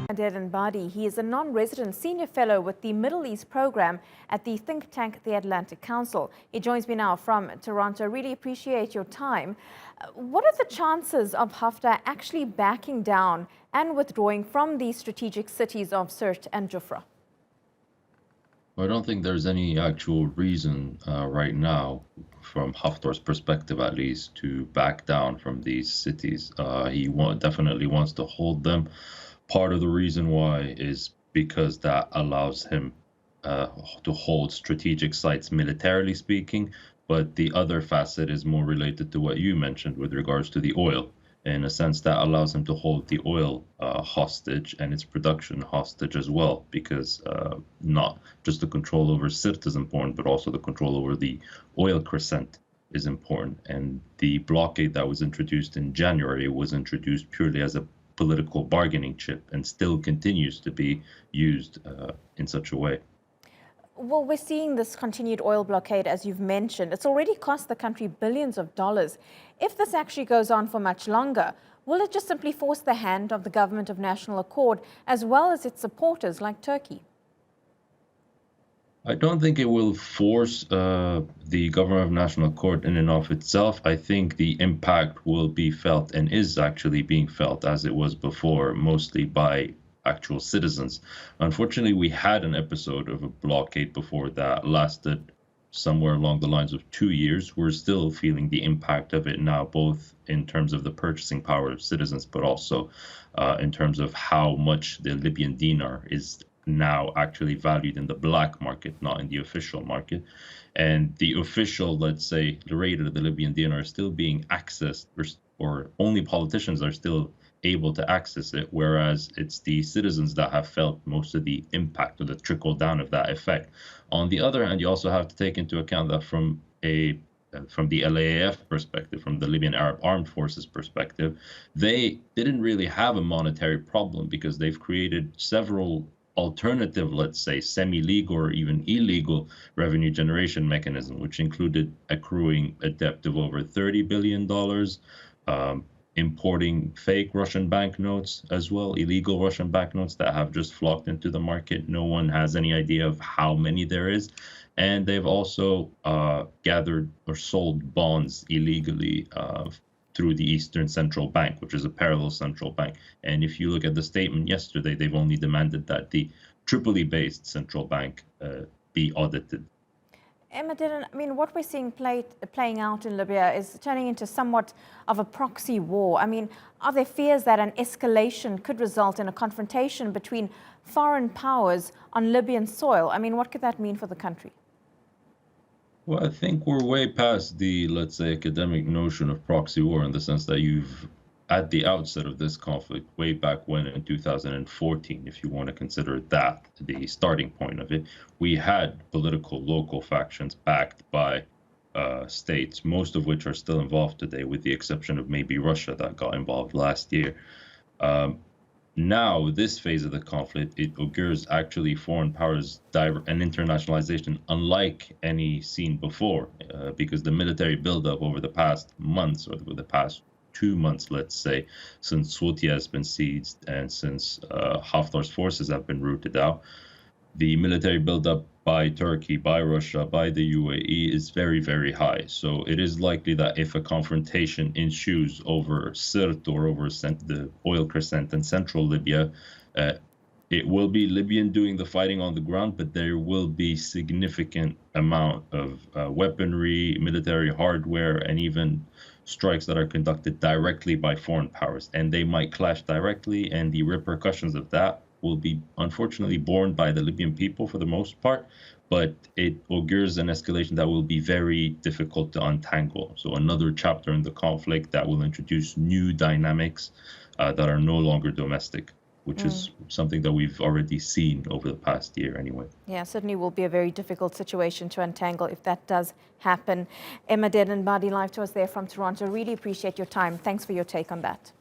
Emadeddin Badi, he is a non-resident senior fellow with the Middle East program at the think tank, the Atlantic Council. He joins me now from Toronto. Really appreciate your time. What are the chances of Haftar actually backing down and withdrawing from the strategic cities of Sirte and Jufra? I don't think there's any actual reason right now, from Haftar's perspective at least, to back down from these cities. He definitely wants to hold them. Part of the reason why is because that allows him to hold strategic sites militarily speaking, but the other facet is more related to what you mentioned with regards to the oil. In a sense, that allows him to hold the oil hostage and its production hostage as well, because not just the control over Sirte is important, but also the control over the oil crescent is important. And the blockade that was introduced in January was introduced purely as a political bargaining chip and still continues to be used in such a way. Well, we're seeing this continued oil blockade, as you've mentioned. It's already cost the country billions of dollars. If this actually goes on for much longer, will it just simply force the hand of the government of national accord as well as its supporters like Turkey? I don't think it will force the government of national accord in and of itself. I think the impact will be felt and is actually being felt as it was before, mostly by actual citizens. Unfortunately, we had an episode of a blockade before that lasted somewhere along the lines of 2 years. We're still feeling the impact of it now, both in terms of the purchasing power of citizens, but also in terms of how much the Libyan dinar is now actually valued in the black market, not in the official market. And the official, let's say, the rate of the Libyan dinar is still being accessed, or only politicians are still able to access it, whereas it's the citizens that have felt most of the impact or the trickle down of that effect. On the other hand, you also have to take into account that from the LAAF perspective, from the Libyan Arab Armed Forces perspective, they didn't really have a monetary problem because they've created several alternative, let's say, semi-legal or even illegal revenue generation mechanism, which included accruing a debt of over $30 billion, importing fake Russian banknotes as well, illegal Russian banknotes that have just flocked into the market. No one has any idea of how many there is. And they've also gathered or sold bonds illegally through the Eastern Central Bank, which is a parallel central bank. And if you look at the statement yesterday, they've only demanded that the Tripoli-based central bank be audited. Emadeddin, I mean, what we're seeing playing out in Libya is turning into somewhat of a proxy war. I mean, are there fears that an escalation could result in a confrontation between foreign powers on Libyan soil? I mean, what could that mean for the country? Well, I think we're way past the, let's say, academic notion of proxy war, in the sense that you've, at the outset of this conflict, way back when in 2014, if you want to consider that the starting point of it, we had political local factions backed by states, most of which are still involved today, with the exception of maybe Russia that got involved last year. Now, this phase of the conflict, it augurs actually foreign powers and internationalization unlike any seen before, because the military buildup over the past months, or over the past 2 months, let's say, since Al-watiya has been seized and since Haftar's forces have been rooted out, the military buildup by Turkey, by Russia, by the UAE is very, very high. So it is likely that if a confrontation ensues over Sirte or over the oil crescent in central Libya, it will be Libyan doing the fighting on the ground, but there will be significant amount of weaponry, military hardware, and even strikes that are conducted directly by foreign powers. And they might clash directly, and the repercussions of that will be unfortunately borne by the Libyan people for the most part, but it augurs an escalation that will be very difficult to untangle. So another chapter in the conflict that will introduce new dynamics that are no longer domestic, which is something that we've already seen over the past year anyway. Yeah, certainly will be a very difficult situation to untangle if that does happen. Emadeddin Badi, live to us there from Toronto. Really appreciate your time. Thanks for your take on that.